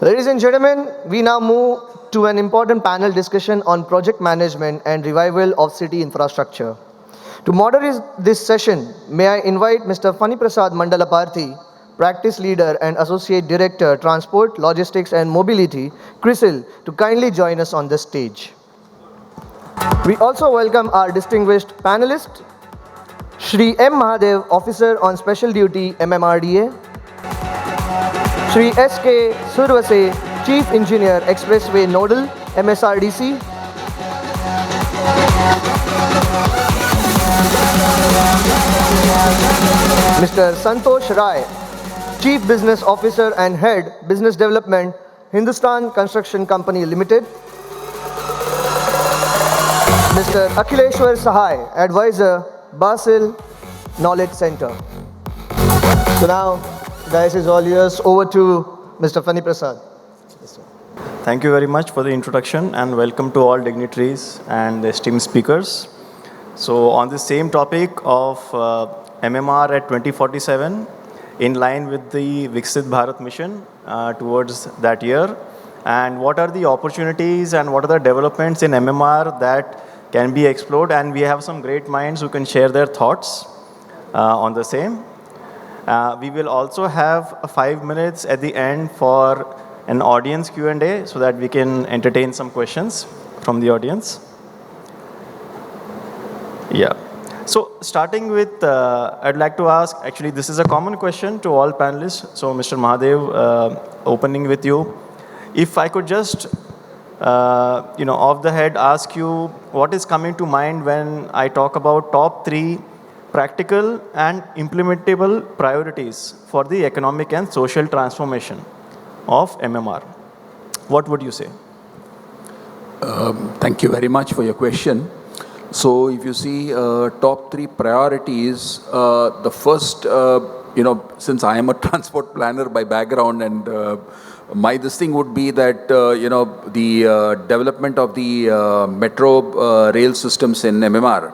Ladies and gentlemen, we now move to an important panel discussion on project management and revival of city infrastructure. To moderate this session, may I invite Mr. Phani Prasad Mandalaparthy, Practice Leader and Associate Director, Transport, Logistics and Mobility, Crisil, to kindly join us on the stage. We also welcome our distinguished panelists, Shri M. Mahadev, Officer on Special Duty, MMRDA, Shri S.K. Survase, Chief Engineer, Expressway, Nodal, MSRDC, Mr. Santosh Rai, Chief Business Officer and Head, Business Development, Hindustan Construction Company Limited, Mr. Akhileshwar Sahay, Advisor, BARSYL Knowledge Center. So now, guys, is all yours. Over to Mr. Phani Prasad. Thank you very much for the introduction and welcome to all dignitaries and esteemed speakers. So on the same topic of MMR at 2047, in line with the Viksit Bharat mission towards that year, and what are the opportunities and what are the developments in MMR that can be explored, and we have some great minds who can share their thoughts on the same. We will also have 5 minutes at the end for an audience Q&A so that we can entertain some questions from the audience. Yeah. So starting with, I'd like to ask, actually this is a common question to all panelists. So Mr. Mahadev, opening with you. If I could just, off the head ask you, what is coming to mind when I talk about top 3 practical and implementable priorities for the economic and social transformation of MMR? What would you say? Thank you very much for your question. So if you see top 3 priorities, the first, since I am a transport planner by background, and this thing would be that, the development of the metro rail systems in MMR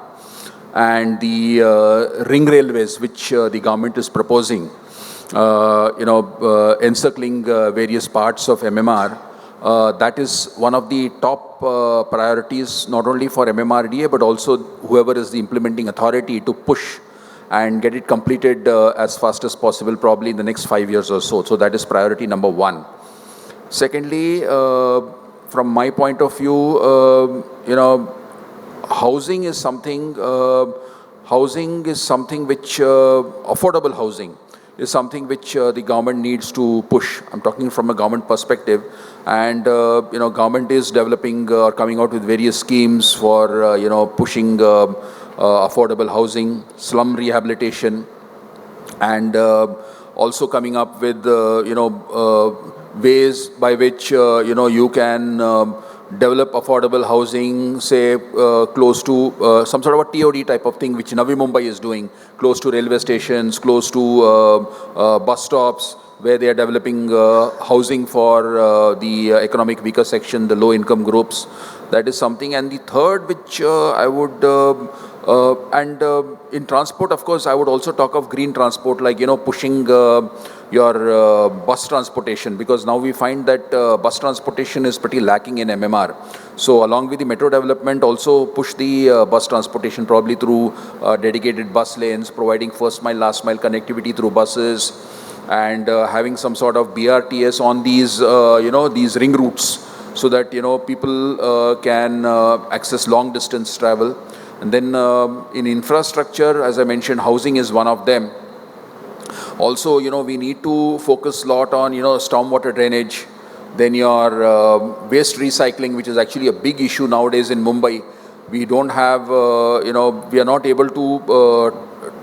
and the ring railways, which the government is proposing, encircling various parts of MMR. That is one of the top priorities, not only for MMRDA, but also whoever is the implementing authority to push and get it completed as fast as possible, probably in the next 5 years or so. So that is priority number 1. Secondly, from my point of view, housing is something which, affordable housing is something which the government needs to push. I'm talking from a government perspective. And, government is developing or coming out with various schemes for, pushing affordable housing, slum rehabilitation, and also coming up with, ways by which, you can develop affordable housing, say, close to some sort of a TOD type of thing, which Navi Mumbai is doing, close to railway stations, close to bus stops, where they are developing housing for the economic weaker section, the low-income groups. That is something. And the third, which I would, in transport, of course, I would also talk of green transport, like, pushing your bus transportation, because now we find that bus transportation is pretty lacking in MMR. So along with the metro development, also push the bus transportation, probably through dedicated bus lanes, providing first mile, last mile connectivity through buses, and having some sort of BRTS on these, these ring routes, so that, people can access long distance travel. And then in infrastructure, as I mentioned, housing is one of them. Also, we need to focus a lot on, stormwater drainage, then your waste recycling, which is actually a big issue nowadays in Mumbai. We don't have, we are not able to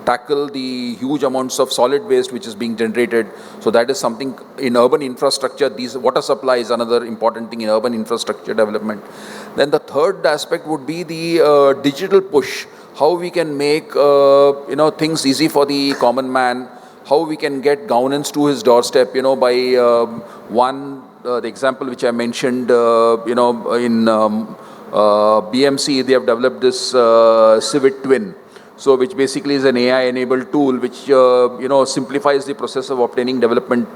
tackle the huge amounts of solid waste which is being generated. So that is something in urban infrastructure. These water supply is another important thing in urban infrastructure development. Then the third aspect would be the digital push. How we can make things easy for the common man. How we can get governance to his doorstep. By the example which I mentioned, in BMC, they have developed this Civic Twin, So which basically is an AI-enabled tool which simplifies the process of obtaining development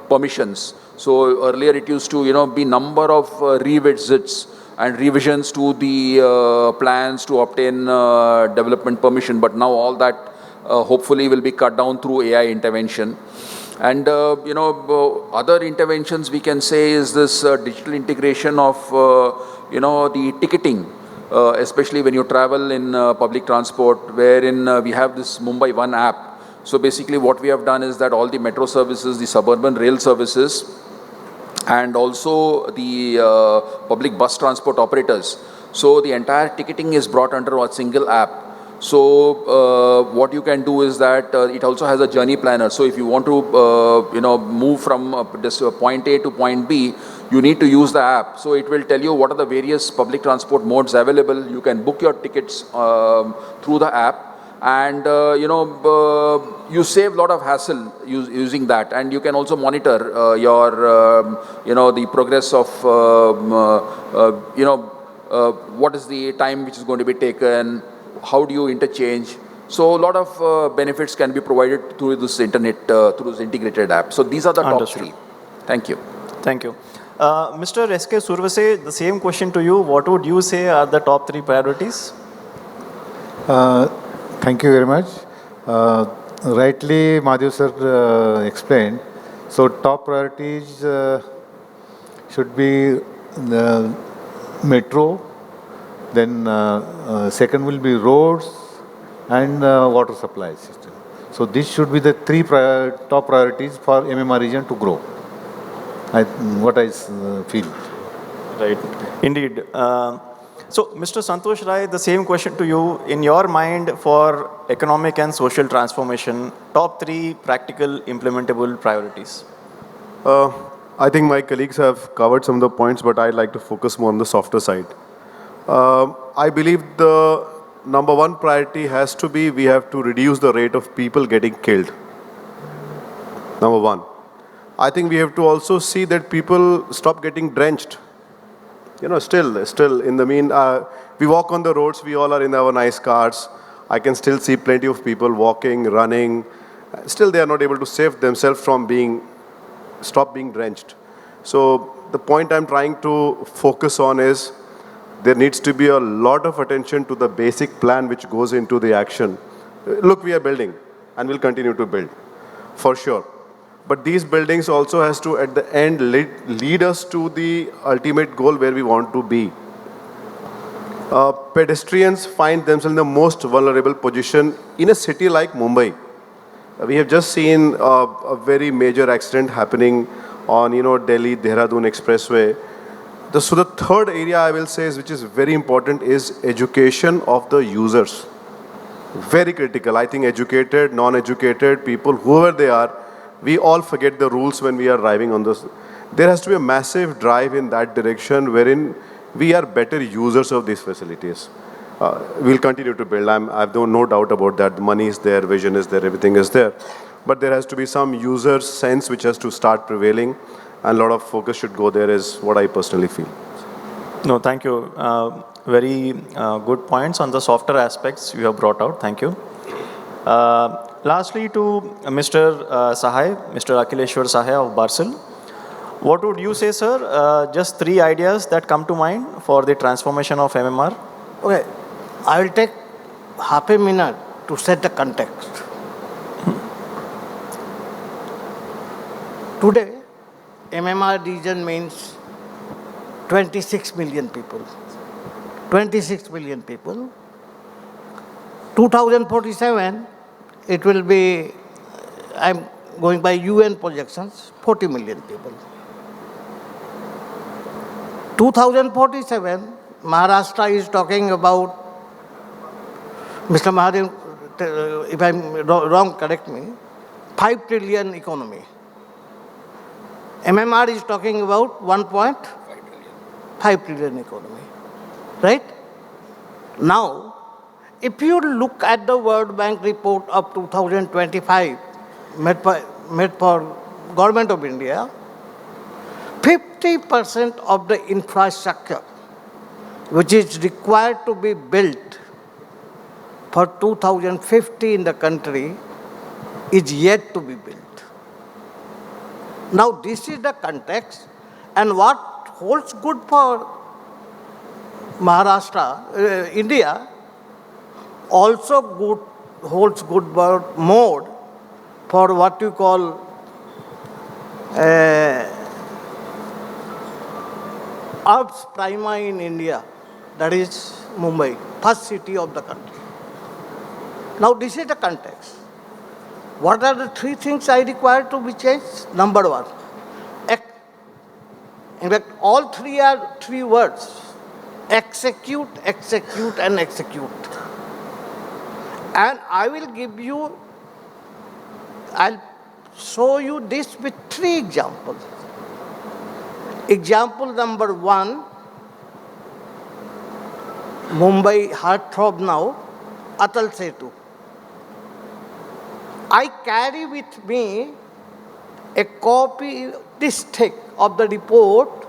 permissions. So earlier it used to be number of revisits and revisions to the plans to obtain development permission, but now all that hopefully will be cut down through AI intervention. And other interventions we can say is this digital integration of the ticketing, especially when you travel in public transport, wherein we have this Mumbai One app. So basically what we have done is that all the metro services, the suburban rail services, and also the public bus transport operators. So the entire ticketing is brought under a single app. So what you can do is that it also has a journey planner. So if you want to move from this point A to point B, you need to use the app. So it will tell you what are the various public transport modes available. You can book your tickets through the app. And you save a lot of hassle using that, and you can also monitor your the progress of what is the time which is going to be taken, how do you interchange. So a lot of benefits can be provided through this internet, through this integrated app. So these are the top Understood. three. Thank you. Thank you. Mr. S.K. Survase, the same question to you. What would you say are the top 3 priorities? Thank you very much. Rightly, Mahadev sir explained. So top priorities should be the metro, then second will be roads and water supply system. So this should be the 3 top priorities for MMR region to grow. What I feel. Right. Indeed. So, Mr. Santosh Rai, the same question to you. In your mind, for economic and social transformation, top 3 practical implementable priorities? I think my colleagues have covered some of the points, but I'd like to focus more on the softer side. I believe the number 1 priority has to be we have to reduce the rate of people getting killed. Number 1. I think we have to also see that people stop getting drenched. Still, in the we walk on the roads, we all are in our nice cars. I can still see plenty of people walking, running. Still, they are not able to save themselves from stop being drenched. So, the point I'm trying to focus on is there needs to be a lot of attention to the basic plan which goes into the action. Look, we are building and we'll continue to build, for sure. But these buildings also has to, at the end, lead us to the ultimate goal where we want to be. Pedestrians find themselves in the most vulnerable position in a city like Mumbai. We have just seen a very major accident happening on, Delhi-Dehradun Expressway. So the third area I will say is, which is very important, is education of the users. Very critical. I think educated, non-educated people, whoever they are, we all forget the rules when we are driving on this. There has to be a massive drive in that direction wherein we are better users of these facilities. We'll continue to build. I have no doubt about that. The money is there, vision is there, everything is there. But there has to be some user sense which has to start prevailing, and a lot of focus should go there is what I personally feel. No, thank you. Very good points on the softer aspects you have brought out. Thank you. Lastly, to Mr. Sahay, Mr. Akhileshwar Sahay of BARSYL. What would you say, sir? Just 3 ideas that come to mind for the transformation of MMR? Okay, I will take half a minute to set the context. Today, MMR region means 26 million people. 26 million people. 2047, it will be, I'm going by UN projections, 40 million people. 2047, Maharashtra is talking about, Mr. Mahadev, if I'm wrong, correct me, 5 trillion economy. MMR is talking about 1.5 trillion economy, right? Now, if you look at the World Bank report of 2025 made for Government of India, 50% of the infrastructure which is required to be built for 2050 in the country is yet to be built. Now, this is the context, and what holds good for Maharashtra, India, also holds good mode for what you call Urbs Prima in India, that is Mumbai, first city of the country. Now, this is the context. What are the three things I require to be changed? Number one, in fact, all three are three words: execute, execute, and execute. And I will give you, I'll show you this with three examples. Example number one, Mumbai heartthrob now, Atal Setu. I carry with me a copy this thick of the report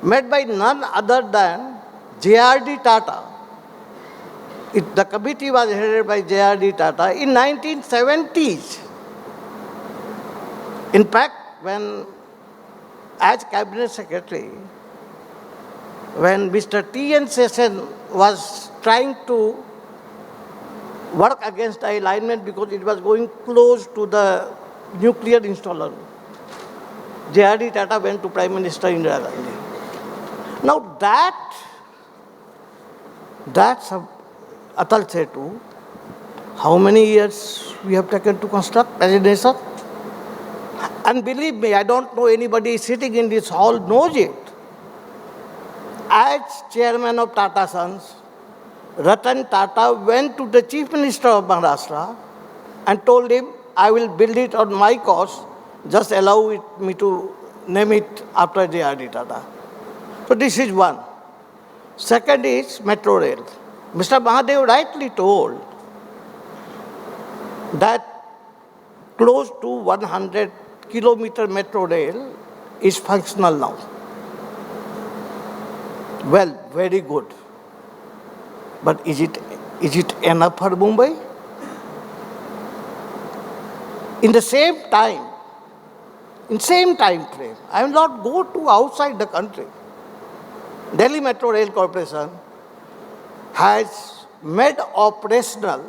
made by none other than J.R.D. Tata. The committee was headed by J.R.D. Tata in 1970s. In fact, as Cabinet Secretary, when Mr. T.N. Session was trying to work against the alignment because it was going close to the nuclear installer, J.R.D. Tata went to Prime Minister Indira Gandhi. Now that's Atal Setu. How many years we have taken to construct as a nation? And believe me, I don't know anybody sitting in this hall knows it. As chairman of Tata Sons, Ratan Tata went to the Chief Minister of Maharashtra and told him, I will build it on my cost, just allow me to name it after J.R.D. Tata. So this is one. Second is metro rail. Mr. Mahadev rightly told that close to 100-kilometer metro rail is functional now. Well, very good. But is it enough for Mumbai? In the same time frame, I will not go to outside the country. Delhi Metro Rail Corporation has made operational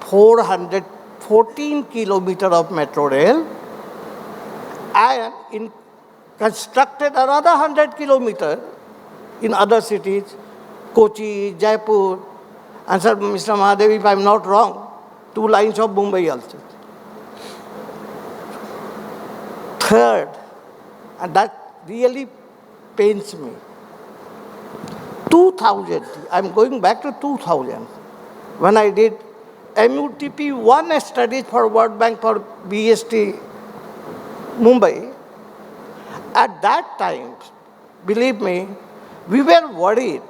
414 kilometers of metro rail and constructed another 100 kilometers in other cities, Kochi, Jaipur, and sir, Mr. Mahadev, if I am not wrong, 2 lines of Mumbai also. Third, and that really pains me, 2000, I am going back to 2000, when I did MUTP 1 studies for World Bank for BST Mumbai. At that time, believe me, we were worried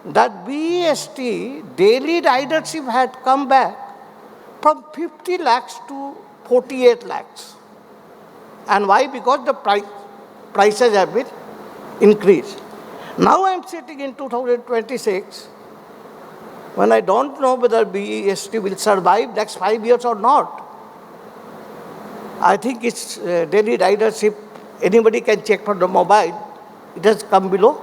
that BEST daily ridership had come back from 50 lakhs to 48 lakhs. And why? Because the prices have been increased. Now I am sitting in 2026 when I don't know whether BEST will survive next 5 years or not. I think its daily ridership, anybody can check from the mobile, it has come below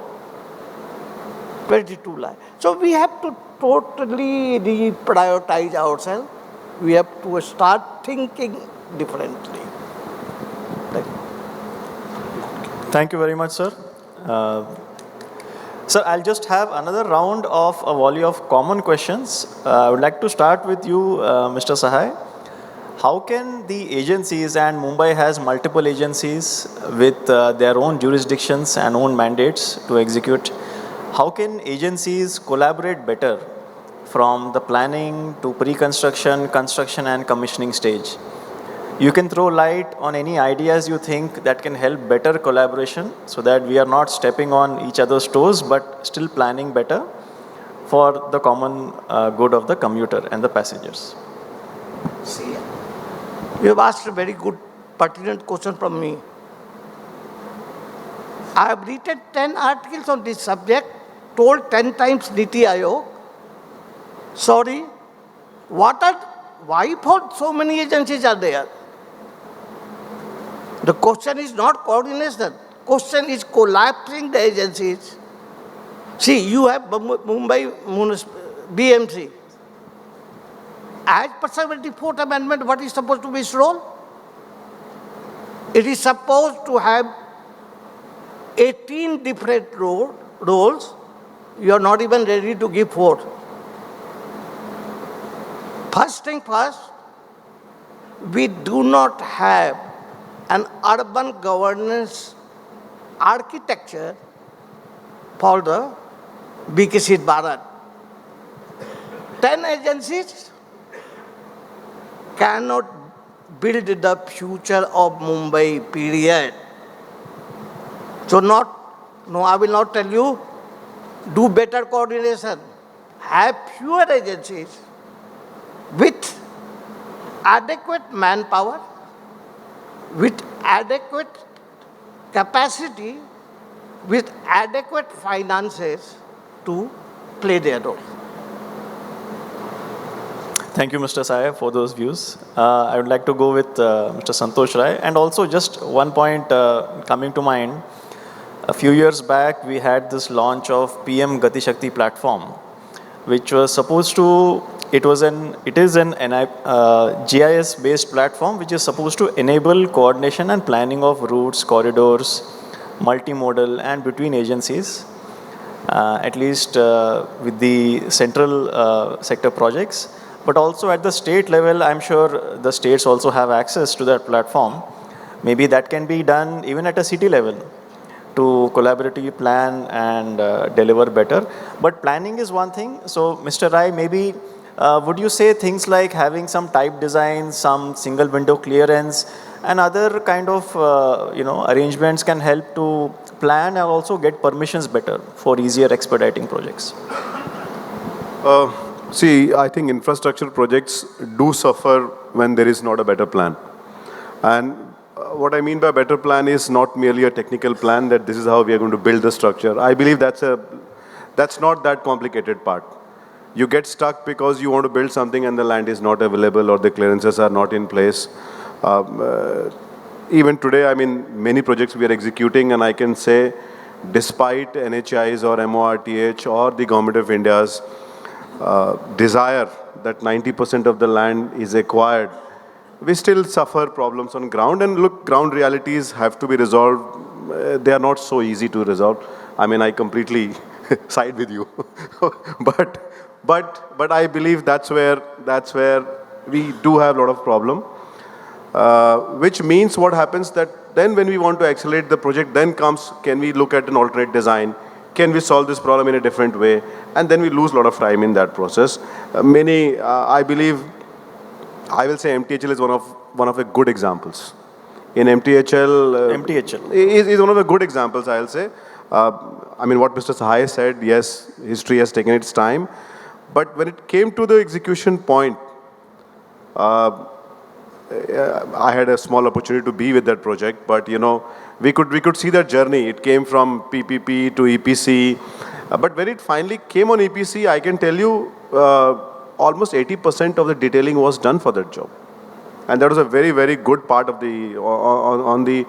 22 lakhs. So we have to totally reprioritize ourselves. We have to start thinking differently. Thank you very much, sir. Sir, I'll just have another round of a volley of common questions. I would like to start with you, Mr. Sahay. How can the agencies, and Mumbai has multiple agencies with their own jurisdictions and own mandates to execute, how can agencies collaborate better from the planning to pre-construction, construction and commissioning stage? You can throw light on any ideas you think that can help better collaboration so that we are not stepping on each other's toes but still planning better for the common good of the commuter and the passengers. See, you have asked a very good, pertinent question from me. I have written 10 articles on this subject, told 10 times Niti Aayog, Sorry, why for so many agencies are there? The question is not coordination. Question is collapsing the agencies. See, you have Mumbai BMC. As per 74th Amendment, what is supposed to be its role? It is supposed to have 18 different roles. You are not even ready to give 4. First thing first, we do not have an urban governance architecture for the Viksit Bharat. 10 agencies cannot build the future of Mumbai, period. So I will not tell you, do better coordination, have fewer agencies with adequate manpower, with adequate capacity, with adequate finances to play their role. Thank you, Mr. Sahay, for those views. I would like to go with Mr. Santosh Rai. And also just one point coming to mind. A few years back, we had this launch of PM Gati Shakti platform, which was supposed to, it is an GIS-based platform, which is supposed to enable coordination and planning of routes, corridors, multimodal and between agencies, at least with the central sector projects. But also at the state level, I'm sure the states also have access to that platform. Maybe that can be done even at a city level to collaboratively plan and deliver better. But planning is one thing. So, Mr. Rai, maybe would you say things like having some type design, some single window clearance, and other kind of arrangements can help to plan and also get permissions better for easier expediting projects? See, I think infrastructure projects do suffer when there is not a better plan. And what I mean by better plan is not merely a technical plan that this is how we are going to build the structure. I believe that's not that complicated part. You get stuck because you want to build something and the land is not available or the clearances are not in place. Even today, I mean, many projects we are executing, and I can say, despite NHI's or MORTH or the Government of India's desire that 90% of the land is acquired, we still suffer problems on ground. And look, ground realities have to be resolved. They are not so easy to resolve. I mean, I completely side with you. but I believe that's where we do have a lot of problem. Which means what happens that then when we want to accelerate the project, then comes, can we look at an alternate design? Can we solve this problem in a different way? And then we lose a lot of time in that process. I believe, I will say MTHL is one of the good examples. In MTHL is one of the good examples, I'll say. I mean, what Mr. Sahay said, yes, history has taken its time. But when it came to the execution point, I had a small opportunity to be with that project, but we could see that journey. It came from PPP to EPC, but when it finally came on EPC, I can tell you almost 80% of the detailing was done for that job, and that was a very, very good part of on the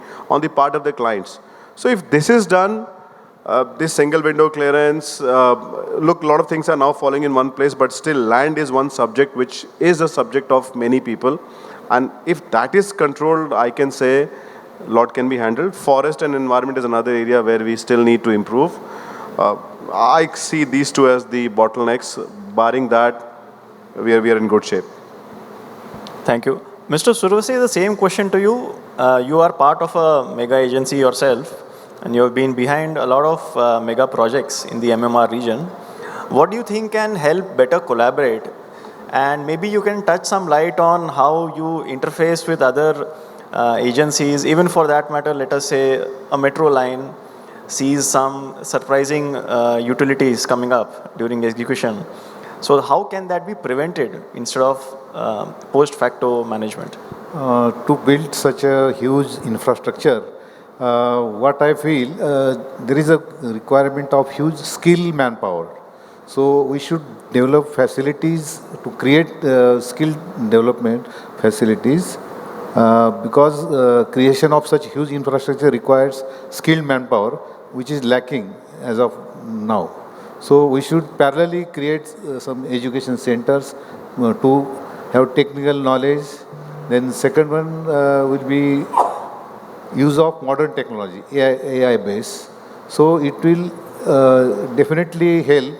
part of the clients. So if this is done, this single window clearance, look, a lot of things are now falling in one place, but still land is one subject which is a subject of many people. And if that is controlled, I can say a lot can be handled. Forest and environment is another area where we still need to improve. I see these two as the bottlenecks. Barring that, we are in good shape. Thank you. Mr. Survase, the same question to you. You are part of a mega agency yourself, and you have been behind a lot of mega projects in the MMR region. What do you think can help better collaborate? And maybe you can touch some light on how you interface with other agencies, even for that matter, let us say a metro line sees some surprising utilities coming up during execution. So how can that be prevented instead of post-facto management? To build such a huge infrastructure, what I feel, there is a requirement of huge skill manpower. So we should develop facilities to create skill development facilities because creation of such huge infrastructure requires skilled manpower, which is lacking as of now. So we should parallelly create some education centers to have technical knowledge. Then second one will be use of modern technology, AI based. So it will definitely help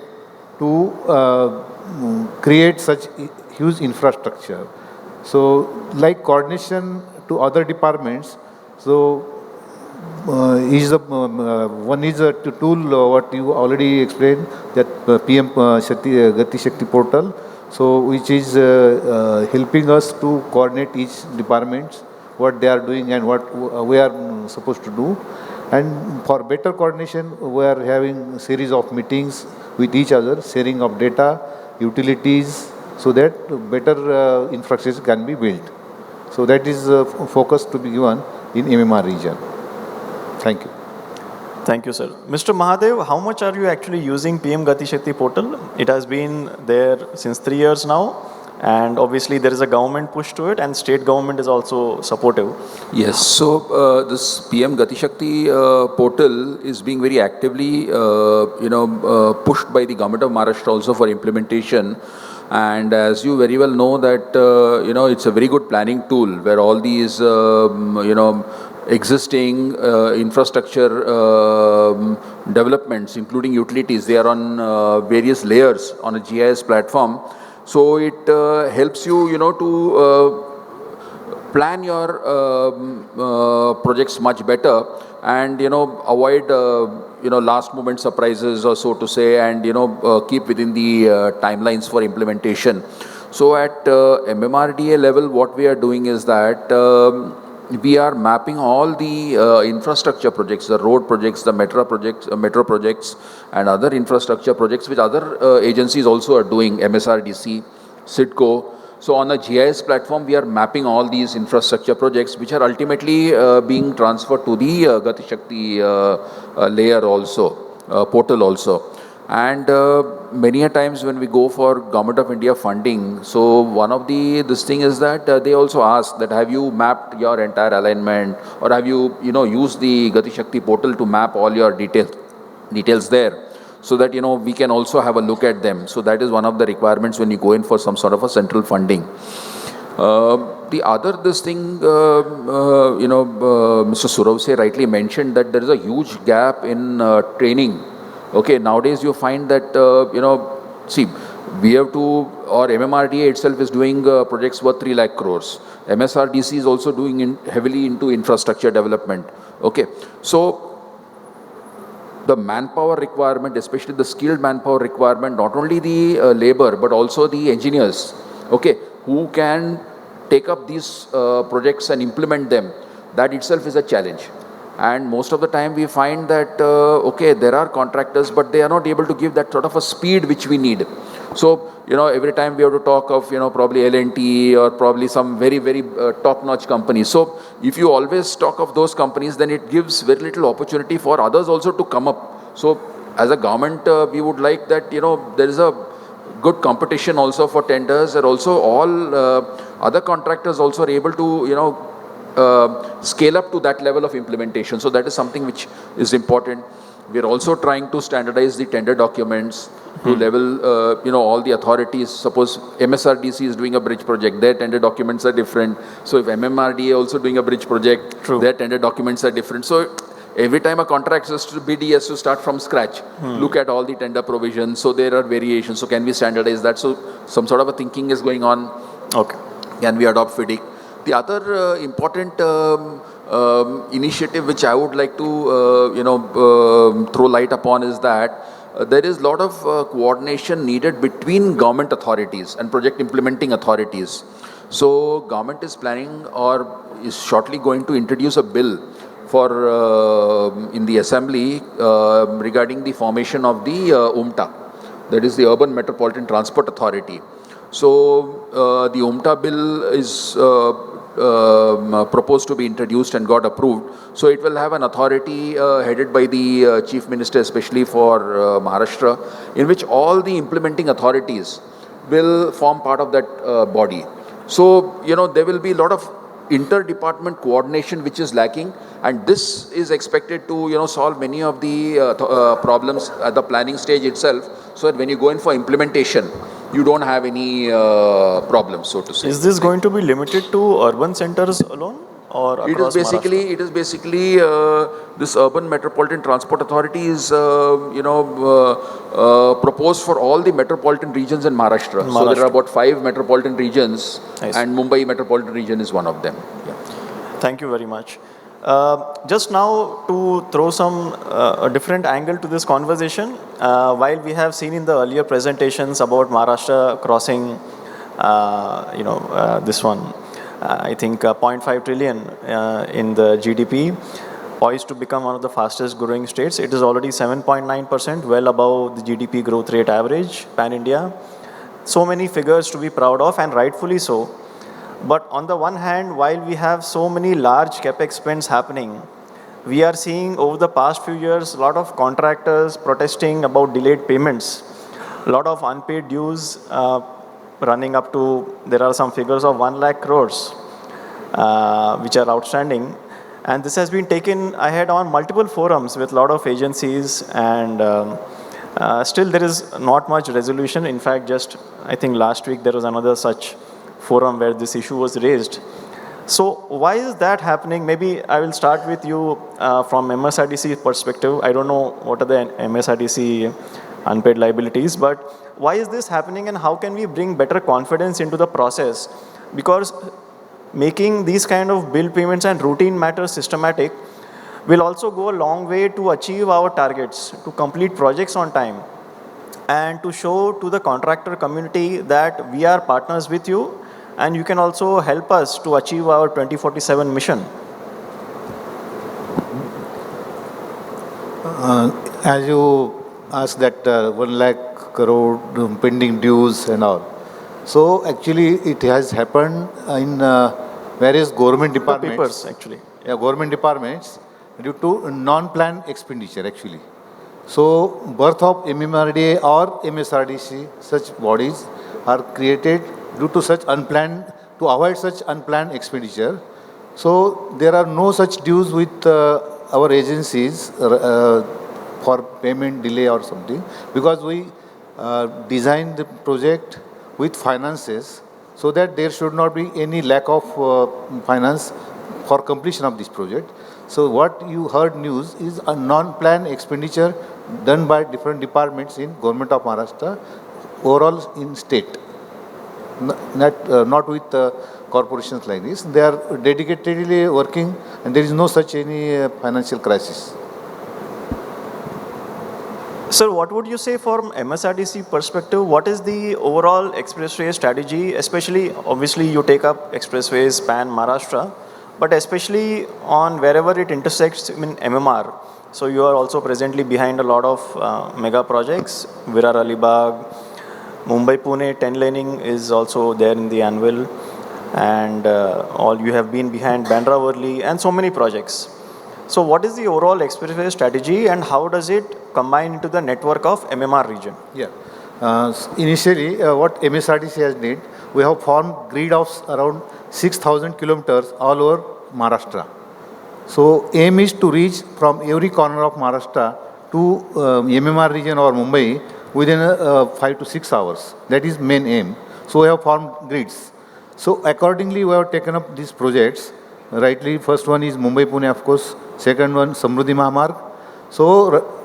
to create such huge infrastructure. So like coordination to other departments, so one is a tool what you already explained, that PM Gati Shakti portal, so which is helping us to coordinate each departments what they are doing and what we are supposed to do. And for better coordination, we are having series of meetings with each other, sharing of data, utilities, so that better infrastructure can be built. So that is focus to be given in MMR region. Thank you. Thank you, sir. Mr. Mahadev, how much are you actually using PM Gati Shakti portal? It has been there since 3 years now, and obviously there is a government push to it, and state government is also supportive. Yes, so this PM Gati Shakti portal is being very actively, pushed by the government of Maharashtra also for implementation. And as you very well know that, it's a very good planning tool where all these, existing infrastructure developments, including utilities, they are on various layers on a GIS platform. So it helps you, to plan your projects much better and, avoid, last moment surprises or so to say, and, keep within the timelines for implementation. So at MMRDA level, what we are doing is that we are mapping all the infrastructure projects, the road projects, the metro projects, and other infrastructure projects which other agencies also are doing, MSRDC, CIDCO. So on a GIS platform, we are mapping all these infrastructure projects which are ultimately being transferred to the Gati Shakti layer also, portal also. And many a times when we go for Government of India funding, so one of this thing is that they also ask that have you mapped your entire alignment, or have you, used the Gati Shakti portal to map all your details there, so that, we can also have a look at them. So that is one of the requirements when you go in for some sort of a central funding. The other, Mr. Survase rightly mentioned that there is a huge gap in training. Okay, nowadays you find that, we have to, or MMRDA itself is doing projects worth 3 lakh crores. MSRDC is also doing heavily into infrastructure development. Okay, so the manpower requirement, especially the skilled manpower requirement, not only the labor, but also the engineers, okay, who can take up these projects and implement them, that itself is a challenge. And most of the time we find that, there are contractors, but they are not able to give that sort of a speed which we need. So, every time we have to talk of, probably L&T or probably some very, very top-notch companies. So, if you always talk of those companies, then it gives very little opportunity for others also to come up. So, as a government, we would like that, there is a good competition also for tenders, and also all other contractors also are able to, scale up to that level of implementation. So that is something which is important. We are also trying to standardize the tender documents to level, all the authorities. Suppose MSRDC is doing a bridge project, their tender documents are different. So if MMRDA also doing a bridge project, their tender documents are different. So every time a contract has to bid, he has to start from scratch, look at all the tender provisions. So there are variations. So can we standardize that? So some sort of a thinking is going on. Okay. Can we adopt FIDIC? The other important initiative which I would like to, throw light upon is that there is a lot of coordination needed between government authorities and project implementing authorities. So government is planning or is shortly going to introduce a bill for in the assembly regarding the formation of the UMTA, that is the Urban Metropolitan Transport Authority. So the UMTA bill is proposed to be introduced and got approved. So it will have an authority headed by the Chief Minister, especially for Maharashtra, in which all the implementing authorities will form part of that body. So, there will be a lot of inter-department coordination which is lacking, and this is expected to, solve many of the problems at the planning stage itself, so that when you go in for implementation, you don't have any problems, so to say. Is this going to be limited to urban centers alone or across Maharashtra? It is basically this urban metropolitan transport authority is proposed for all the metropolitan regions in Maharashtra. So there are about 5 metropolitan regions, and Mumbai metropolitan region is one of them. Yeah. Thank you very much. Just now to throw some a different angle to this conversation, while we have seen in the earlier presentations about Maharashtra crossing, this one, I think 0.5 trillion in the GDP, poised to become one of the fastest growing states. It is already 7.9%, well above the GDP growth rate average, pan-India. So many figures to be proud of, and rightfully so. But on the one hand, while we have so many large capex spends happening, we are seeing over the past few years a lot of contractors protesting about delayed payments, a lot of unpaid dues running up to, there are some figures of 1 lakh crores which are outstanding. And this has been taken ahead on multiple forums with a lot of agencies, and still there is not much resolution. In fact, just I think last week there was another such forum where this issue was raised. So why is that happening? Maybe I will start with you from MSRDC perspective. I don't know what are the MSRDC unpaid liabilities, but why is this happening, and how can we bring better confidence into the process? Because making these kind of bill payments and routine matters systematic will also go a long way to achieve our targets, to complete projects on time, and to show to the contractor community that we are partners with you, and you can also help us to achieve our 2047 mission. As you asked that 1 lakh crore pending dues and all. So actually it has happened in various government departments. Papers, actually. Yeah, government departments due to non-planned expenditure actually. So birth of MMRDA or MSRDC, such bodies are created due to such unplanned, to avoid such unplanned expenditure. So there are no such dues with our agencies for payment delay or something, because we designed the project with finances so that there should not be any lack of finance for completion of this project. So what you heard news is a non-planned expenditure done by different departments in Government of Maharashtra, overall in state, not with corporations like this. They are dedicatedly working, and there is no such any financial crisis. Sir, what would you say from MSRDC perspective? What is the overall expressway strategy? Especially, obviously, you take up expressways span Maharashtra, but especially on wherever it intersects in MMR. So you are also presently behind a lot of mega projects. Virar Alibag, Mumbai-Pune 10 laning is also there in the annual, and all you have been behind Bandra-Worli and so many projects. So what is the overall expressway strategy, and how does it combine into the network of MMR region? Yeah. Initially, what MSRDC has did, we have formed grid of around 6,000 kilometers all over Maharashtra. So aim is to reach from every corner of Maharashtra to MMR region or Mumbai within 5 to 6 hours. That is main aim. So we have formed grids. So accordingly, we have taken up these projects. Rightly, first one is Mumbai-Pune, of course. Second one, Samruddhi Mahamarg. So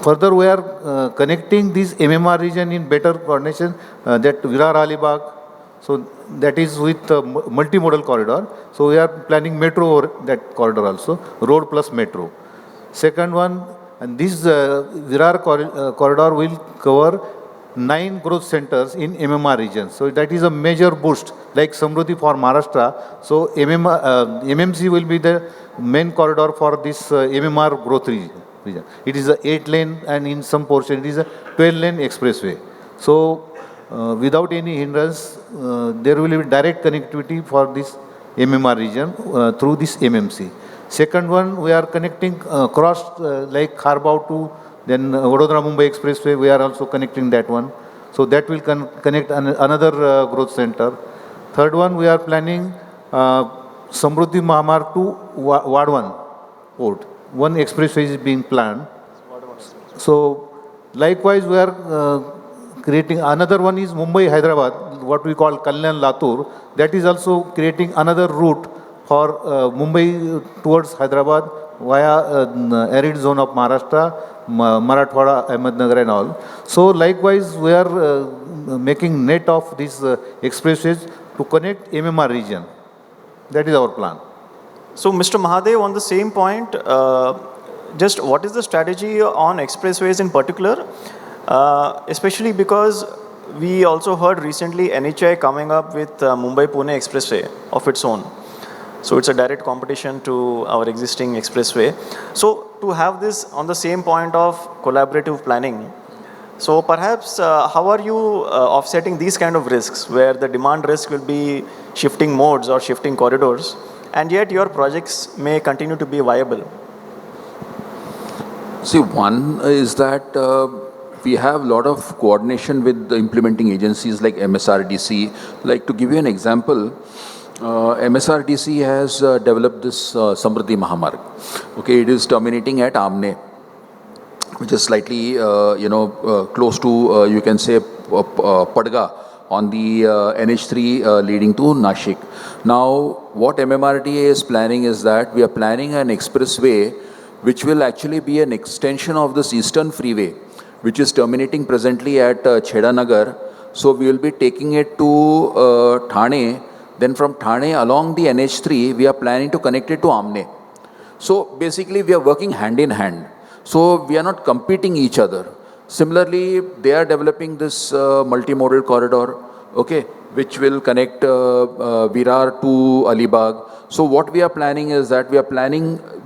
further, we are connecting this MMR region in better coordination, that Virar Alibag. So that is with multimodal corridor. So we are planning metro over that corridor also, road plus metro. Second one, and this Virar corridor will cover 9 growth centers in MMR region. So that is a major boost, like Samruddhi for Maharashtra. So MMC will be the main corridor for this MMR growth region. It is a 8-lane, and in some portion it is a 12-lane expressway. So without any hindrance, there will be direct connectivity for this MMR region through this MMC. Second one, we are connecting cross like Kharbau to then Vadodara Mumbai Expressway, we are also connecting that one. So that will connect another growth center. Third one, we are planning Samruddhi Mahamar to Wadwan port. One expressway is being planned. So likewise, we are creating another one is Mumbai Hyderabad, what we call Kalyan Latur. That is also creating another route for Mumbai towards Hyderabad via arid zone of Maharashtra, Marathwada, Ahmednagar and all. So likewise, we are making net of these expressways to connect MMR region. That is our plan. So, Mr. Mahadev, on the same point, just what is the strategy on expressways in particular? Especially because we also heard recently NHI coming up with Mumbai-Pune Expressway of its own. So it's a direct competition to our existing expressway. So to have this on the same point of collaborative planning, so perhaps how are you offsetting these kind of risks where the demand risk will be shifting modes or shifting corridors, and yet your projects may continue to be viable? See, one is that we have a lot of coordination with the implementing agencies like MSRDC. Like to give you an example, MSRDC has developed this Samruddhi Mahamarg. Okay, it is terminating at Amne, which is slightly, close to, you can say, Padga on the NH3 leading to Nashik. Now, what MMRDA is planning is that we are planning an expressway which will actually be an extension of this Eastern Freeway, which is terminating presently at Chedanagar. So we will be taking it to Thane. Then from Thane along the NH3, we are planning to connect it to Amne. So basically, we are working hand in hand. So we are not competing each other. Similarly, they are developing this multimodal corridor, okay, which will connect Virar to Alibag. So what we are planning is that we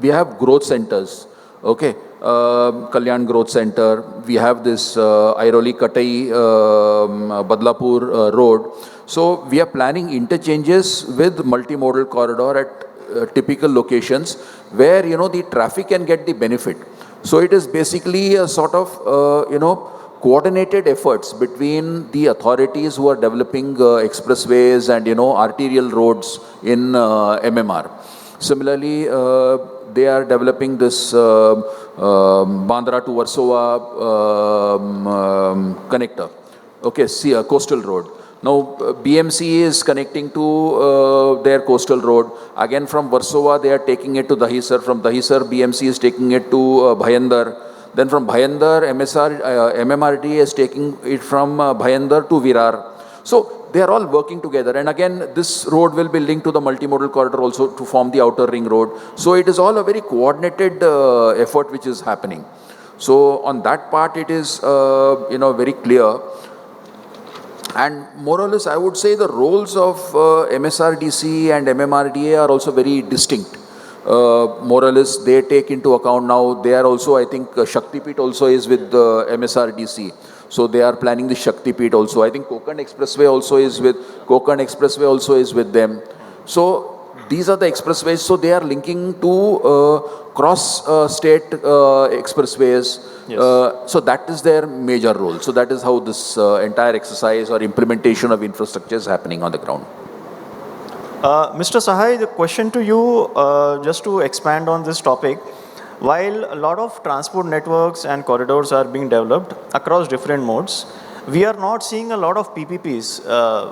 have growth centers, okay, Kalyan Growth Center. We have this Airoli Katai Badlapur Road. So we are planning interchanges with multimodal corridor at typical locations where, the traffic can get the benefit. So it is basically a sort of, coordinated efforts between the authorities who are developing expressways and, arterial roads in MMR. Similarly, they are developing this Bandra to Warsaw connector, okay, coastal road. Now, BMC is connecting to their coastal road. Again, from Warsaw, they are taking it to Dahisar. From Dahisar, BMC is taking it to Bhayandar. Then from Bhayandar, MMRDA is taking it from Bhayandar to Virar. So they are all working together. And again, this road will be linked to the multimodal corridor also to form the outer ring road. So it is all a very coordinated effort which is happening. So on that part, it is, very clear. And more or less, I would say the roles of MSRDC and MMRDA are also very distinct. More or less, they take into account now, they are also, I think, Shaktipit also is with MSRDC. So they are planning the Shaktipit also. I think Konkan Expressway also is with them. So these are the expressways. So they are linking to cross-state expressways. Yes. So that is their major role. So that is how this entire exercise or implementation of infrastructure is happening on the ground. Mr. Sahay, the question to you, just to expand on this topic, while a lot of transport networks and corridors are being developed across different modes, we are not seeing a lot of PPPs,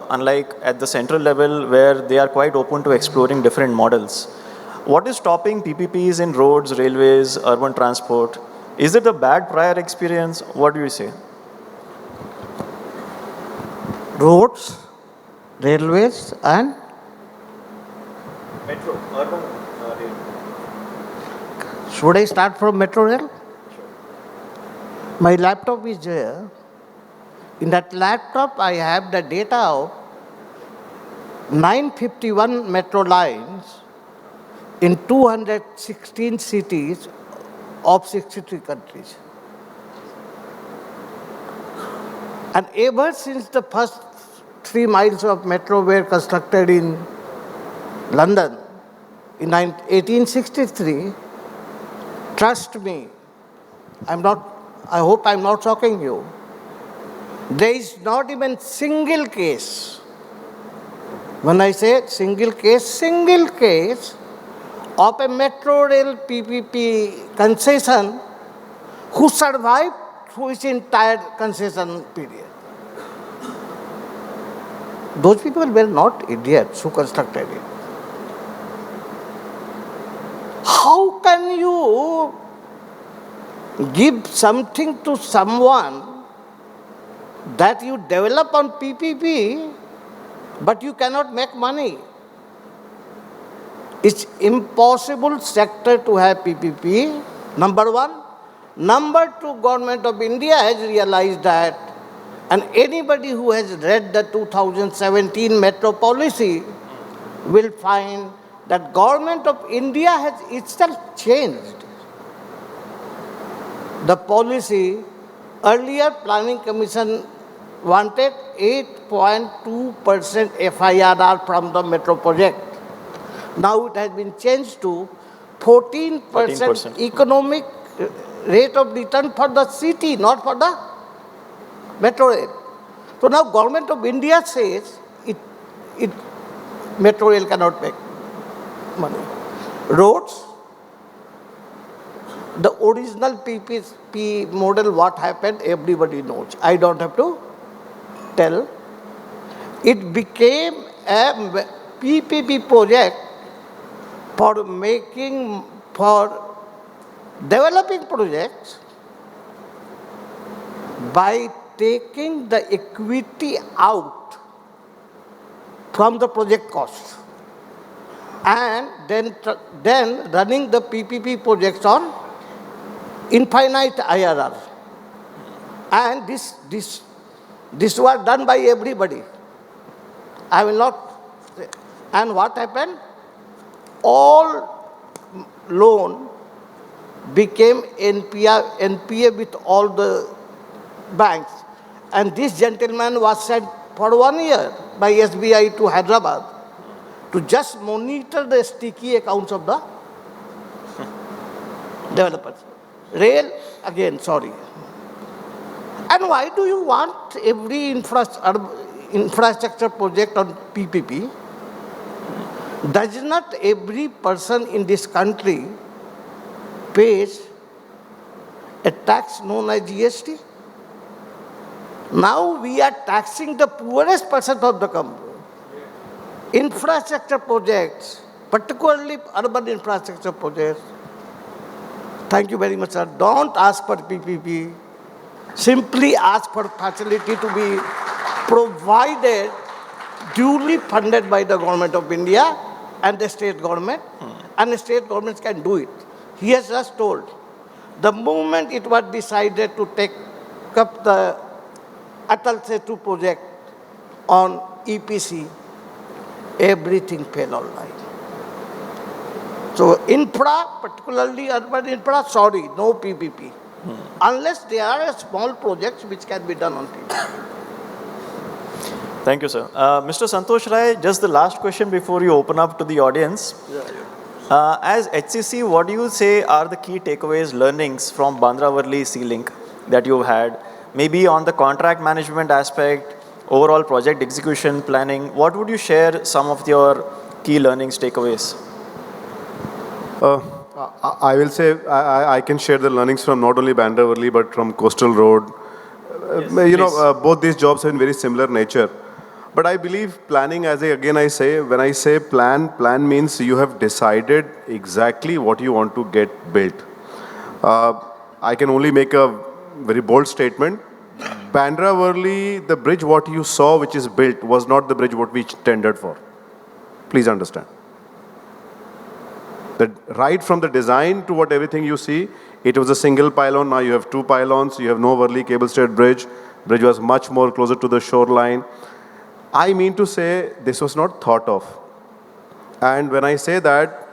unlike at the central level where they are quite open to exploring different models. What is stopping PPPs in roads, railways, urban transport? Is it a bad prior experience? What do you say? Roads, railways and Metro, urban rail. should I start from metro rail? Sure. My laptop is there. In that laptop, I have the data of 951 metro lines in 216 cities of 63 countries. And ever since the first 3 miles of metro were constructed in London in 1863, trust me, I hope I'm not shocking you. There is not even single case. When I say single case of a metro rail PPP concession who survived through its entire concession period. Those people were not idiots who constructed it. How can you give something to someone that you develop on PPP, but you cannot make money? It's impossible sector to have PPP, number one. Number two, Government of India has realized that, and anybody who has read the 2017 Metro Policy will find that Government of India has itself changed the policy. Earlier, Planning Commission wanted 8.2% FIRR from the metro project. Now it has been changed to 14% economic rate of return for the city, not for the metro rail. So now Government of India says metro rail cannot make money. Roads, the original PPP model, what happened, everybody knows. I don't have to tell. It became a PPP project for developing projects by taking the equity out from the project cost and then running the PPP projects on infinite IRR. And this was done by everybody. I will not say. And what happened? All loan became NPA with all the banks. And this gentleman was sent for 1 year by SBI to Hyderabad to just monitor the sticky accounts of the developers. Rail, again, sorry. And why do you want every infrastructure project on PPP? Does not every person in this country pays a tax known as GST? Now we are taxing the poorest person of the country. Infrastructure projects, particularly urban infrastructure projects. Thank you very much, sir. Don't ask for PPP. Simply ask for facility to be provided, duly funded by the Government of India and the state government, and the state governments can do it. He has just told, the moment it was decided to take up the Atal Setu project on EPC, everything fell online. So infra, particularly urban infra, sorry, no PPP. Unless there are small projects which can be done on PPP. Thank you, sir. Mr. Santosh Rai, just the last question before you open up to the audience. As HCC, what do you say are the key takeaways, learnings from Bandra-Worli Sea Link that you've had? Maybe on the contract management aspect, overall project execution planning, what would you share some of your key learnings, takeaways? I will say I can share the learnings from not only Bandra-Worli but from Coastal Road. Both these jobs have in very similar nature. But I believe planning, when I say plan means you have decided exactly what you want to get built. I can only make a very bold statement. Bandra-Worli, the bridge what you saw which is built was not the bridge what we tendered for. Please understand. Right from the design to what everything you see, it was a single pylon, now you have 2 pylons, you have no Worli cable stayed bridge. Bridge was much more closer to the shoreline. I mean to say this was not thought of. And when I say that,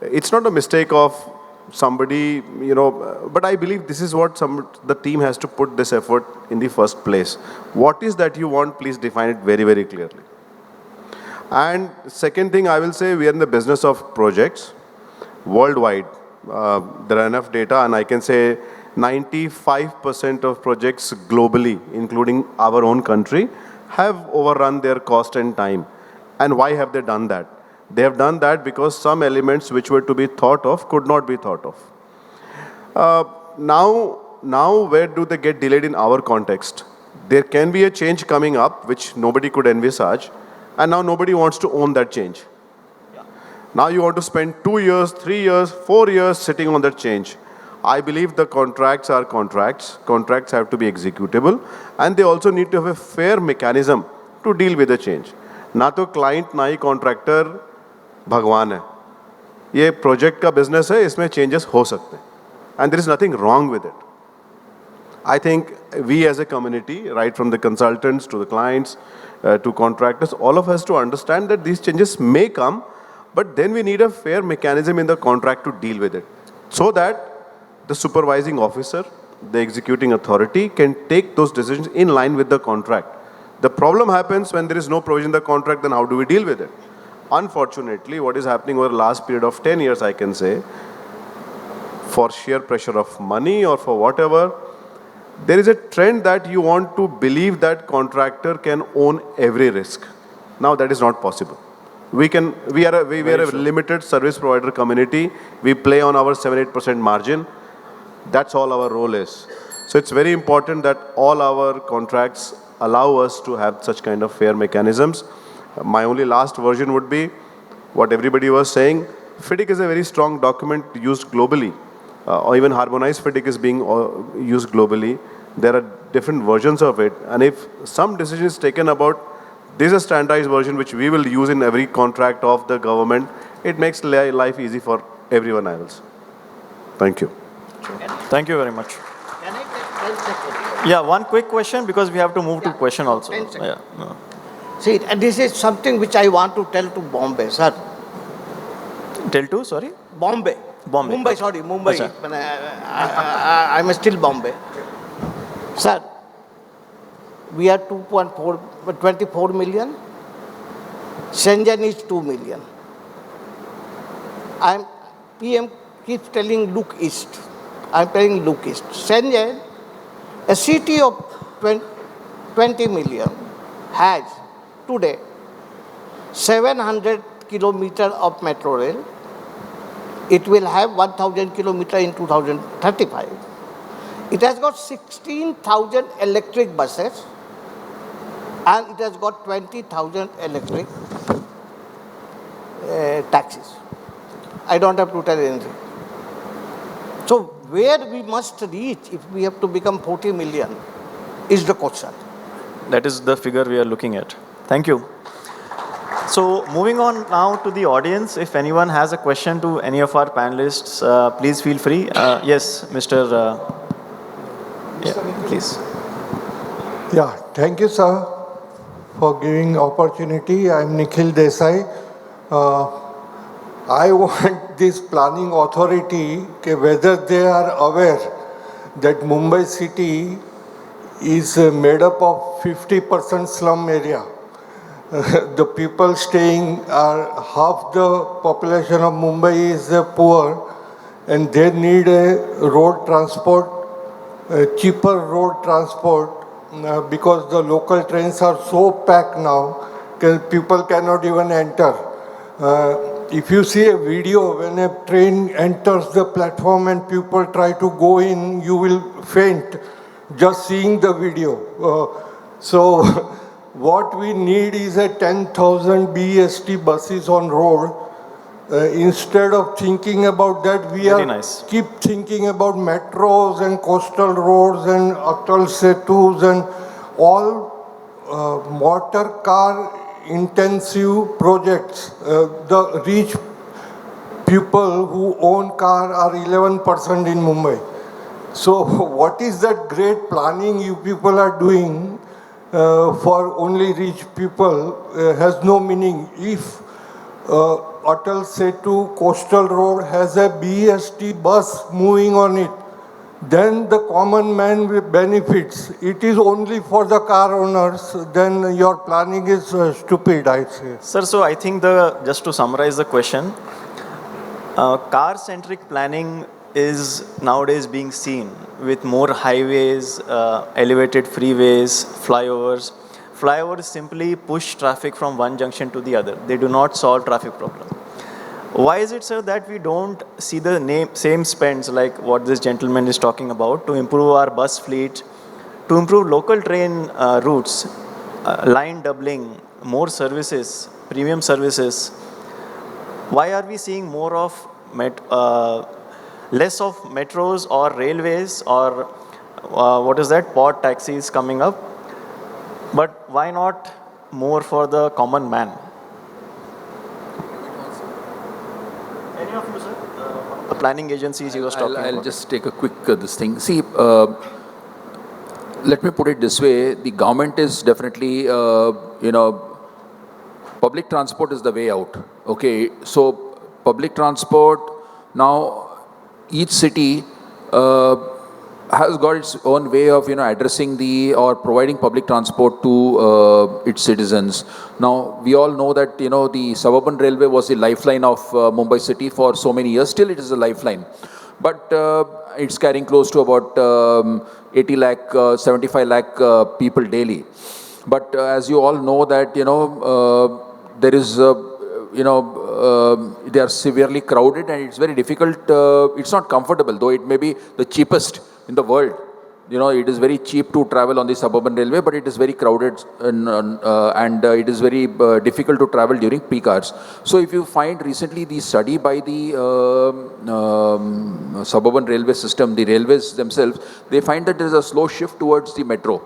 it's not a mistake of somebody, but I believe this is what the team has to put this effort in the first place. What is that you want? Please define it very, very clearly. And second thing I will say, we are in the business of projects worldwide. There are enough data, and I can say 95% of projects globally, including our own country, have overrun their cost and time. And why have they done that? They have done that because some elements which were to be thought of could not be thought of. Now, where do they get delayed in our context? There can be a change coming up which nobody could envisage, and now nobody wants to own that change. Now you want to spend 2 years, 3 years, 4 years sitting on that change. I believe the contracts are contracts. Contracts have to be executable, and they also need to have a fair mechanism to deal with the change. ना तो client ना ही contractor भगवान है. ये project का business है, इसमें changes हो सकते हैं, and there is nothing wrong with it. I think we as a community, right from the consultants to the clients to contractors, all of us to understand that these changes may come, but then we need a fair mechanism in the contract to deal with it, so that the supervising officer, the executing authority can take those decisions in line with the contract. The problem happens when there is no provision in the contract, then how do we deal with it? Unfortunately, what is happening over the last period of 10 years, I can say, for sheer pressure of money or for whatever, there is a trend that you want to believe that contractor can own every risk. Now that is not possible. We are a limited service provider community. We play on our 7-8% margin. That's all our role is. So it's very important that all our contracts allow us to have such kind of fair mechanisms. My only last version would be what everybody was saying. FIDIC is a very strong document used globally. Or even harmonized FIDIC is being used globally. There are different versions of it. And if some decision is taken about this is a standardized version which we will use in every contract of the government, it makes life easy for everyone else. Thank you. Thank you very much. Can I take 10 seconds? Yeah, one quick question because we have to move to question also. 10 seconds. Yeah, no. See, and this is something which I want to tell to Bombay, sir. Tell to, sorry? Bombay. Bombay. Mumbai, sorry, Mumbai. Acha. I'm still Bombay. Sir, we are 24 million. Shenzhen is 2 million. PM keeps telling look east. I'm telling look east. Shenzhen, a city of 20 million, has today 700 kilometers of metro rail. It will have 1,000 kilometers in 2035. It has got 16,000 electric buses, and it has got 20,000 electric taxis. I don't have to tell anything. So where we must reach if we have to become 40 million is the question. That is the figure we are looking at. Thank you. So moving on now to the audience. If anyone has a question to any of our panelists, please feel free. Yes, Mr. Yeah, please. Yeah, thank you, sir, for giving opportunity. I'm Nikhil Desai. I want this planning authority, whether they are aware that Mumbai city is made up of 50% slum area. The people staying are half the population of Mumbai is poor, and they need a road transport, cheaper road transport, because the local trains are so packed now, people cannot even enter. If you see a video when a train enters the platform and people try to go in, you will faint just seeing the video. So what we need is a 10,000 BEST buses on road. Instead of thinking about that, we keep thinking about metros and coastal roads and Atal Setus and all motor car intensive projects. The rich people who own car are 11% in Mumbai. So what is that great planning you people are doing for only rich people has no meaning. If Atal Setu coastal road has a BEST bus moving on it, then the common man benefits. It is only for the car owners, then your planning is stupid, I say. Sir, so I think just to summarize the question, car-centric planning is nowadays being seen with more highways, elevated freeways, flyovers. Flyovers simply push traffic from one junction to the other. They do not solve traffic problem. Why is it, sir, that we don't see the same spends like what this gentleman is talking about to improve our bus fleet, to improve local train routes, line doubling, more services, premium services? Why are we seeing more of less of metros or railways or pod taxis coming up? But why not more for the common man? Any of you, sir? The planning agencies he was talking about. I'll just take a quick this thing. See, let me put it this way. The government is definitely, public transport is the way out. Okay, so public transport, now each city has got its own way of, addressing or providing public transport to its citizens. Now, we all know that, the suburban railway was the lifeline of Mumbai city for so many years. Still, it is a lifeline. But it's carrying close to about 80 lakh, 75 lakh people daily. But as you all know that, there is, they are severely crowded and it's very difficult. It's not comfortable, though it may be the cheapest in the world. It is very cheap to travel on the suburban railway, but it is very crowded and it is very difficult to travel during peak hours. So if you find recently the study by the suburban railway system, the railways themselves, they find that there is a slow shift towards the metro.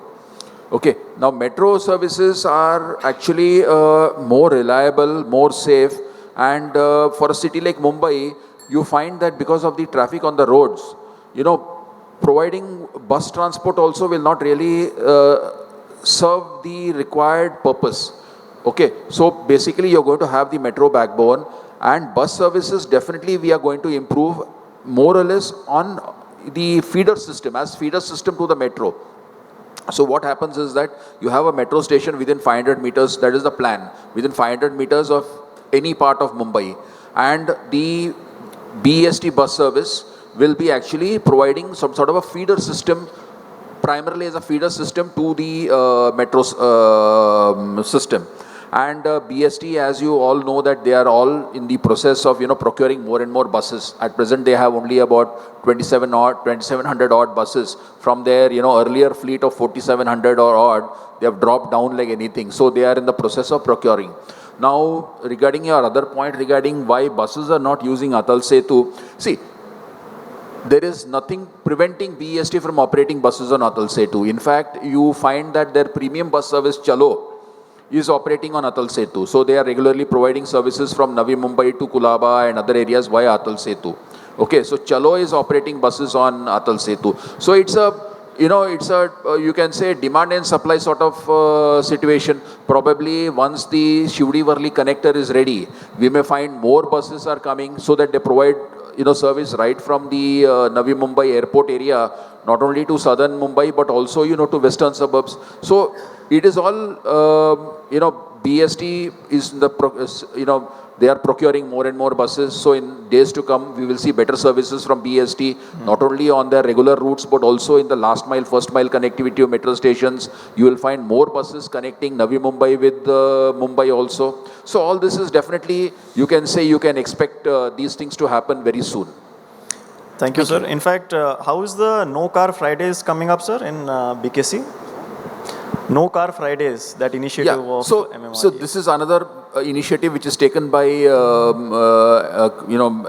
Okay, now metro services are actually more reliable, more safe, and for a city like Mumbai, you find that because of the traffic on the roads, providing bus transport also will not really serve the required purpose. Okay, so basically you're going to have the metro backbone, and bus services definitely we are going to improve more or less on the feeder system, as feeder system to the metro. So what happens is that you have a metro station within 500 meters, that is the plan, within 500 meters of any part of Mumbai. And the BEST bus service will be actually providing some sort of a feeder system, primarily as a feeder system to the metro system. And BST, as you all know, that they are all in the process of procuring more and more buses. At present, they have only about 2,700 odd buses from their earlier fleet of 4,700 or odd. They have dropped down like anything. So they are in the process of procuring. Now, regarding your other point regarding why buses are not using Atal Setu, see, there is nothing preventing BEST from operating buses on Atal Setu. In fact, you find that their premium bus service Chalo is operating on Atal Setu. So they are regularly providing services from Navi Mumbai to Kulaba and other areas via Atal Setu. Okay, so Chalo is operating buses on Atal Setu. So it's a, you can say demand and supply sort of situation. Probably once the Shivdi-Varli connector is ready, we may find more buses are coming so that they provide service right from the Navi Mumbai airport area, not only to southern Mumbai, but also, to western suburbs. So it is all, BST is they are procuring more and more buses. So in days to come, we will see better services from BST, not only on their regular routes, but also in the last mile, first mile connectivity of metro stations. You will find more buses connecting Navi Mumbai with Mumbai also. So all this is definitely, you can expect these things to happen very soon. Thank you, sir. In fact, how is the No Car Fridays coming up, sir, in BKC? No Car Fridays, that initiative of MMRDA. So this is another initiative which is taken by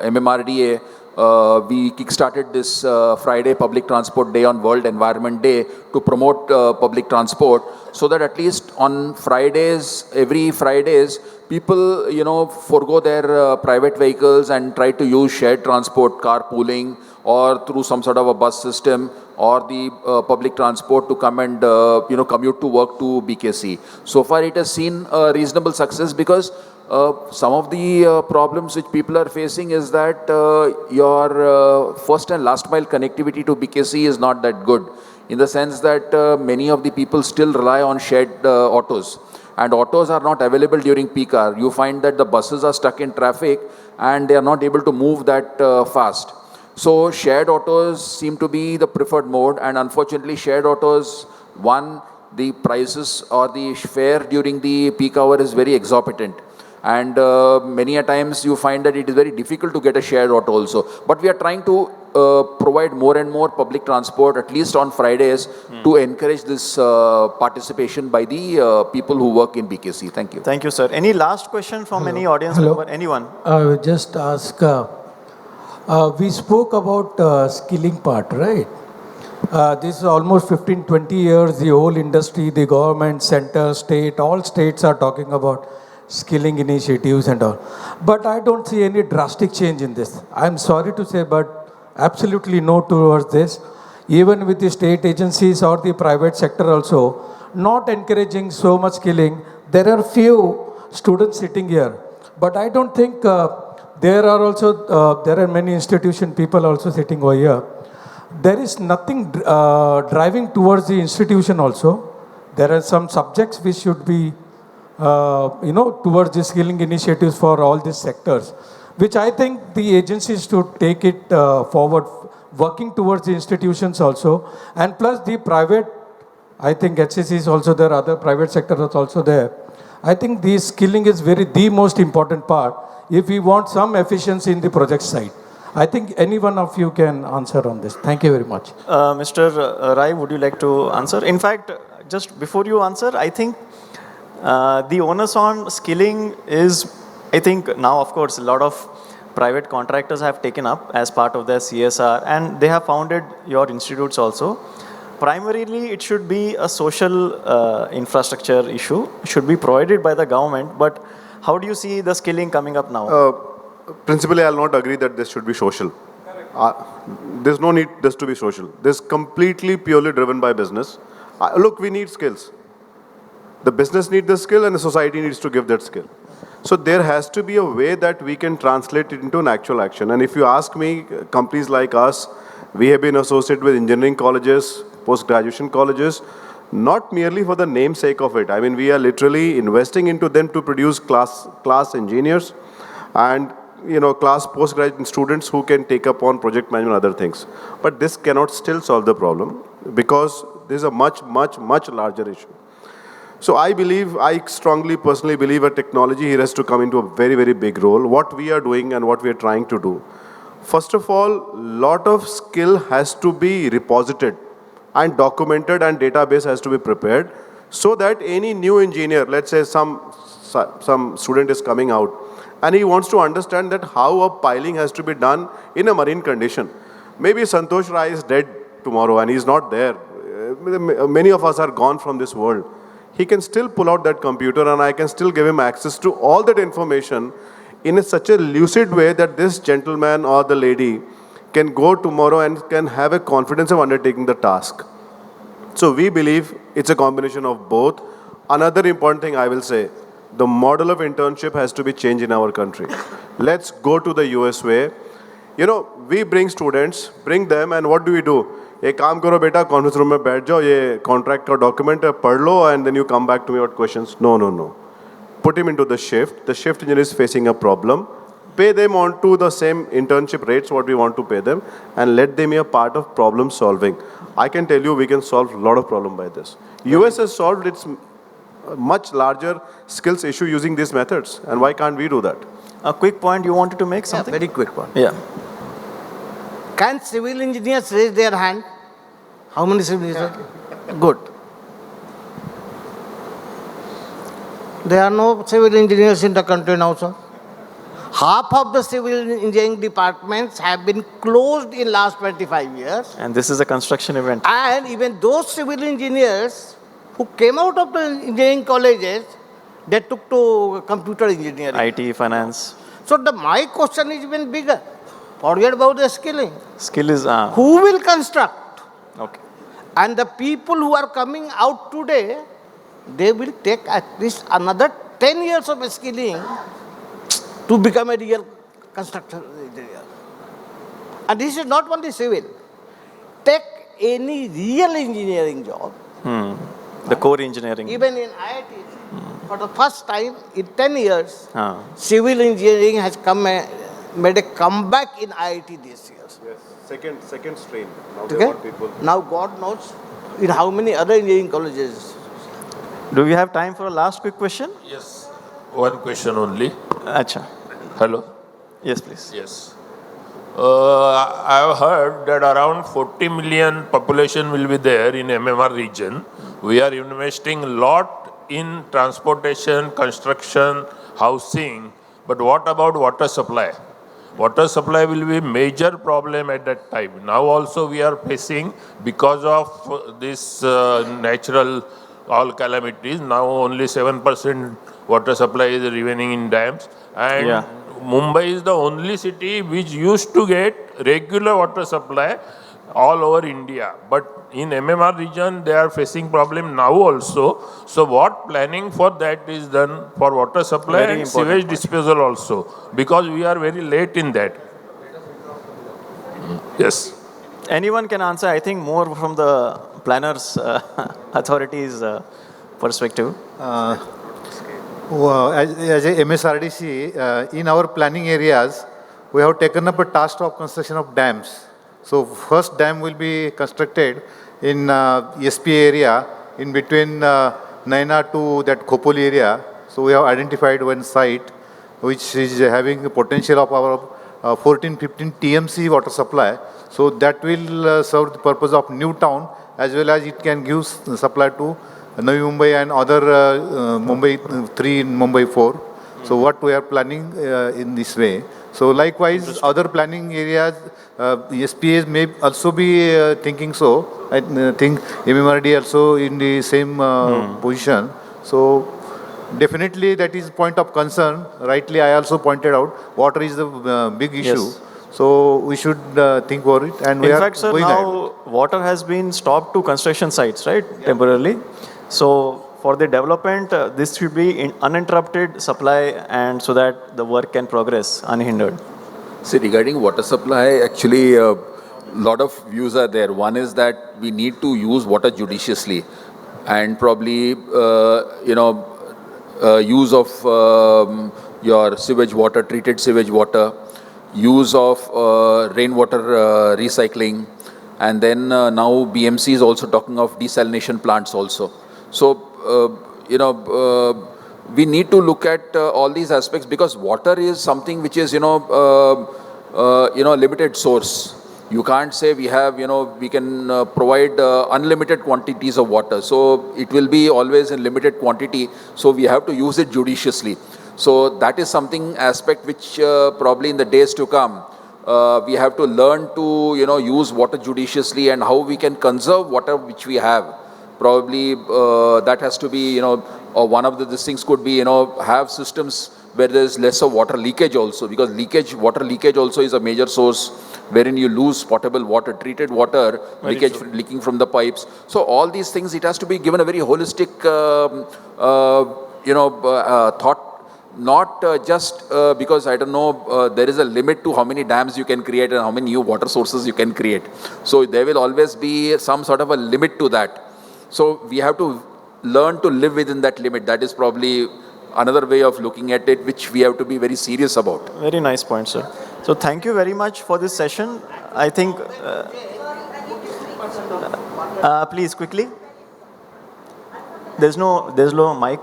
MMRDA. We kickstarted this Friday Public Transport Day on World Environment Day to promote public transport, so that at least on Fridays, every Fridays, people forgo their private vehicles and try to use shared transport, carpooling, or through some sort of a bus system or the public transport to come and commute to work to BKC. So far it has seen a reasonable success because some of the problems which people are facing is that your first and last mile connectivity to BKC is not that good, in the sense that many of the people still rely on shared autos, and autos are not available during peak hour. You find that the buses are stuck in traffic and they are not able to move that fast. So shared autos seem to be the preferred mode, and unfortunately shared autos, one, the prices or the fare during the peak hour is very exorbitant. And many a times you find that it is very difficult to get a shared auto also. But we are trying to provide more and more public transport, at least on Fridays, to encourage this participation by the people who work in BKC. Thank you. Thank you, sir. Any last question from any audience Hello. member? Anyone? I would just ask, we spoke about skilling part, right? This is almost 15, 20 years, the whole industry, the government, center, state, all states are talking about skilling initiatives and all. But I don't see any drastic change in this. I'm sorry to say, but absolutely no towards this. Even with the state agencies or the private sector also, not encouraging so much skilling. There are few students sitting here, but I don't think there are many institution people also sitting over here. There is nothing driving towards the institution also. There are some subjects which should be towards the skilling initiatives for all these sectors, which I think the agencies should take it forward, working towards the institutions also. And plus the private, I think HCC is also there, other private sector is also there. I think the skilling is the most important part if we want some efficiency in the project side. I think any one of you can answer on this. Thank you very much. Mr. Rai, would you like to answer? In fact, just before you answer, I think the onus on skilling is, I think now, of course, a lot of private contractors have taken up as part of their CSR, and they have founded your institutes also. Primarily, it should be a social infrastructure issue, should be provided by the government. But how do you see the skilling coming up now? Principally, I'll not agree that this should be social. There's no need this to be social. This is completely purely driven by business. Look, we need skills. The business needs the skill and the society needs to give that skill. So there has to be a way that we can translate it into an actual action. And if you ask me, companies like us, we have been associated with engineering colleges, post-graduation colleges, not merely for the namesake of it. I mean, we are literally investing into them to produce class engineers and class postgraduate students who can take up on project management and other things. But this cannot still solve the problem because this is a much, much, much larger issue. So I strongly personally believe a technology here has to come into a very, very big role. What we are doing and what we are trying to do. First of all, lot of skill has to be reposited and documented, and database has to be prepared so that any new engineer, let's say some student is coming out and he wants to understand that how a piling has to be done in a marine condition. Maybe Santosh Rai is dead tomorrow and he's not there. Many of us are gone from this world. He can still pull out that computer and I can still give him access to all that information in such a lucid way that this gentleman or the lady can go tomorrow and can have a confidence of undertaking the task. So we believe it's a combination of both. Another important thing I will say, the model of internship has to be changed in our country. Let's go to the US way. We bring students, bring them, and what do? एक काम करो बेटा, conference room में बैठ जाओ, ये contract का document है, पढ़ लो, and then you come back to me with questions. No. Put him into the shift. The shift engineer is facing a problem. Pay them onto the same internship rates what we want to pay them, and let them be a part of problem solving. I can tell you we can solve a lot of problem by this. US has solved its much larger skills issue using these methods, and why can't we do that? A quick point you wanted to make something? Yeah, very quick one. Yeah. Can civil engineers raise their hand? How many civil engineers? Good. There are no civil engineers in the country now, sir. Half of the civil engineering departments have been closed in last 25 years. And this is a construction event. And even those civil engineers who came out of the engineering colleges, they took to computer engineering. IT, finance. So my question is even bigger. Forget about the skilling. Skill is... Who will construct? Okay. And the people who are coming out today, they will take at least another 10 years of skilling to become a real construction engineer. And this is not only civil. Take any real engineering job, The core engineering. even in IIT, for the first time in 10 years, civil engineering has made a comeback in IIT this year. Yes, second strain. Now they Okay? want people. Now God knows in how many other engineering colleges. Do we have time for a last quick question? Yes, one question only. Acha. Hello? Yes, please. Yes. I have heard that around 40 million population will be there in MMR region. We are investing a lot in transportation, construction, housing. But what about water supply? Water supply will be a major problem at that time. Now also we are facing, because of this natural all calamities, now only 7% water supply is remaining in dams. And Mumbai is the only city which used to get regular water supply all over India. But in MMR region, they are facing problem now also. So what planning for that is done for water supply Very and important sewage point. disposal also? Because we are very late in that. Yes. Anyone can answer, I think, more from the planners, authorities perspective. As a MSRDC, in our planning areas, we have taken up a task of construction of dams. So first dam will be constructed in SP area in between Naina to that Khopoli area. So we have identified one site which is having a potential of our 14-15 TMC water supply. So that will serve the purpose of new town, as well as it can give supply to Navi Mumbai and other Mumbai 3 and Mumbai 4. So what we are planning in this way. So likewise, other planning areas, SPAs may also be thinking so. I think MMRDA also in the same position. So definitely that is point of concern. Rightly, I also pointed out, water is the big issue. Yes. So we should think about it. And we In are fact, sir, going now ahead. water has been stopped to construction sites, right, temporarily. So for the development, this should be in uninterrupted supply, and so that the work can progress unhindered. See, regarding water supply, actually, a lot of views are there. One is that we need to use water judiciously, and probably, use of your sewage water, treated sewage water, use of rainwater recycling, and then now BMC is also talking of desalination plants also. So, we need to look at all these aspects, because water is something which is, limited source. You can't say we have, we can provide unlimited quantities of water. So it will be always in limited quantity. So we have to use it judiciously. So that is something aspect which probably in the days to come, we have to learn to, use water judiciously, and how we can conserve water which we have. Probably that has to be, or one of these things could be, have systems where there is less of water leakage also, because water leakage also is a major source wherein you lose potable water, treated water, leaking from the pipes. So all these things, it has to be given a very holistic, thought. Not just because, I don't know, there is a limit to how many dams you can create and how many new water sources you can create. So there will always be some sort of a limit to that. So we have to learn to live within that limit. That is probably another way of looking at it, which we have to be very serious about. Very nice point, sir. So thank you very much for this session. I think, please quickly. There's no mic.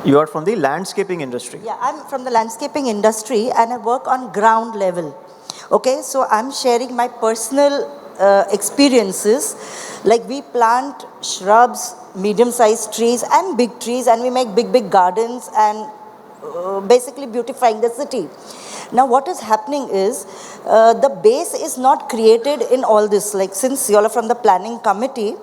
You are from the landscaping industry. Yeah, I'm from the landscaping industry and I work on ground level. Okay, so I'm sharing my personal experiences. Like we plant shrubs, medium-sized trees and big trees, and we make big gardens and basically beautifying the city. Now what is happening is the base is not created in all this. Like since you all are from the planning committee,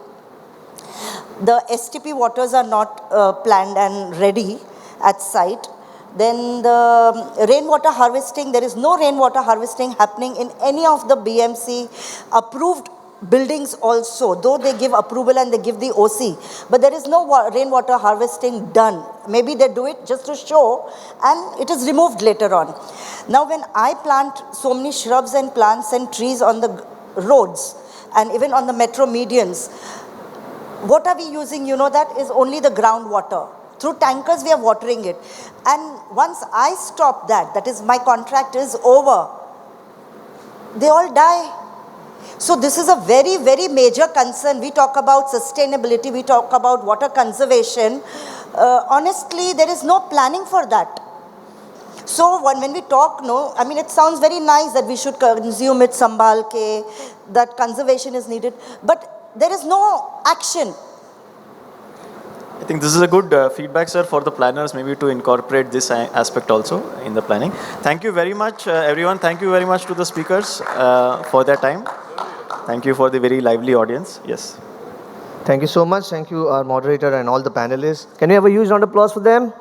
the STP waters are not planned and ready at site. Then the rainwater harvesting, there is no rainwater harvesting happening in any of the BMC approved buildings also, though they give approval and they give the OC, but there is no rainwater harvesting done. Maybe they do it just to show and it is removed later on. Now when I plant so many shrubs and plants and trees on the roads and even on the metro medians, what are we using? You know, that is only the groundwater. Through tankers we are watering it. And once I stop that, that is my contract is over, they all die. So this is a very, very major concern. We talk about sustainability, we talk about water conservation. Honestly, there is no planning for that. So when we talk, I mean, it sounds very nice that we should consume it, sambhal ke, that conservation is needed, but there is no action. I think this is a good feedback, sir, for the planners, maybe to incorporate this aspect also in the planning. Thank you very much, everyone. Thank you very much to the speakers for their time. Thank you for the very lively audience. Yes. Thank you so much. Thank you, our moderator and all the panelists. Can we have a huge round of applause for them?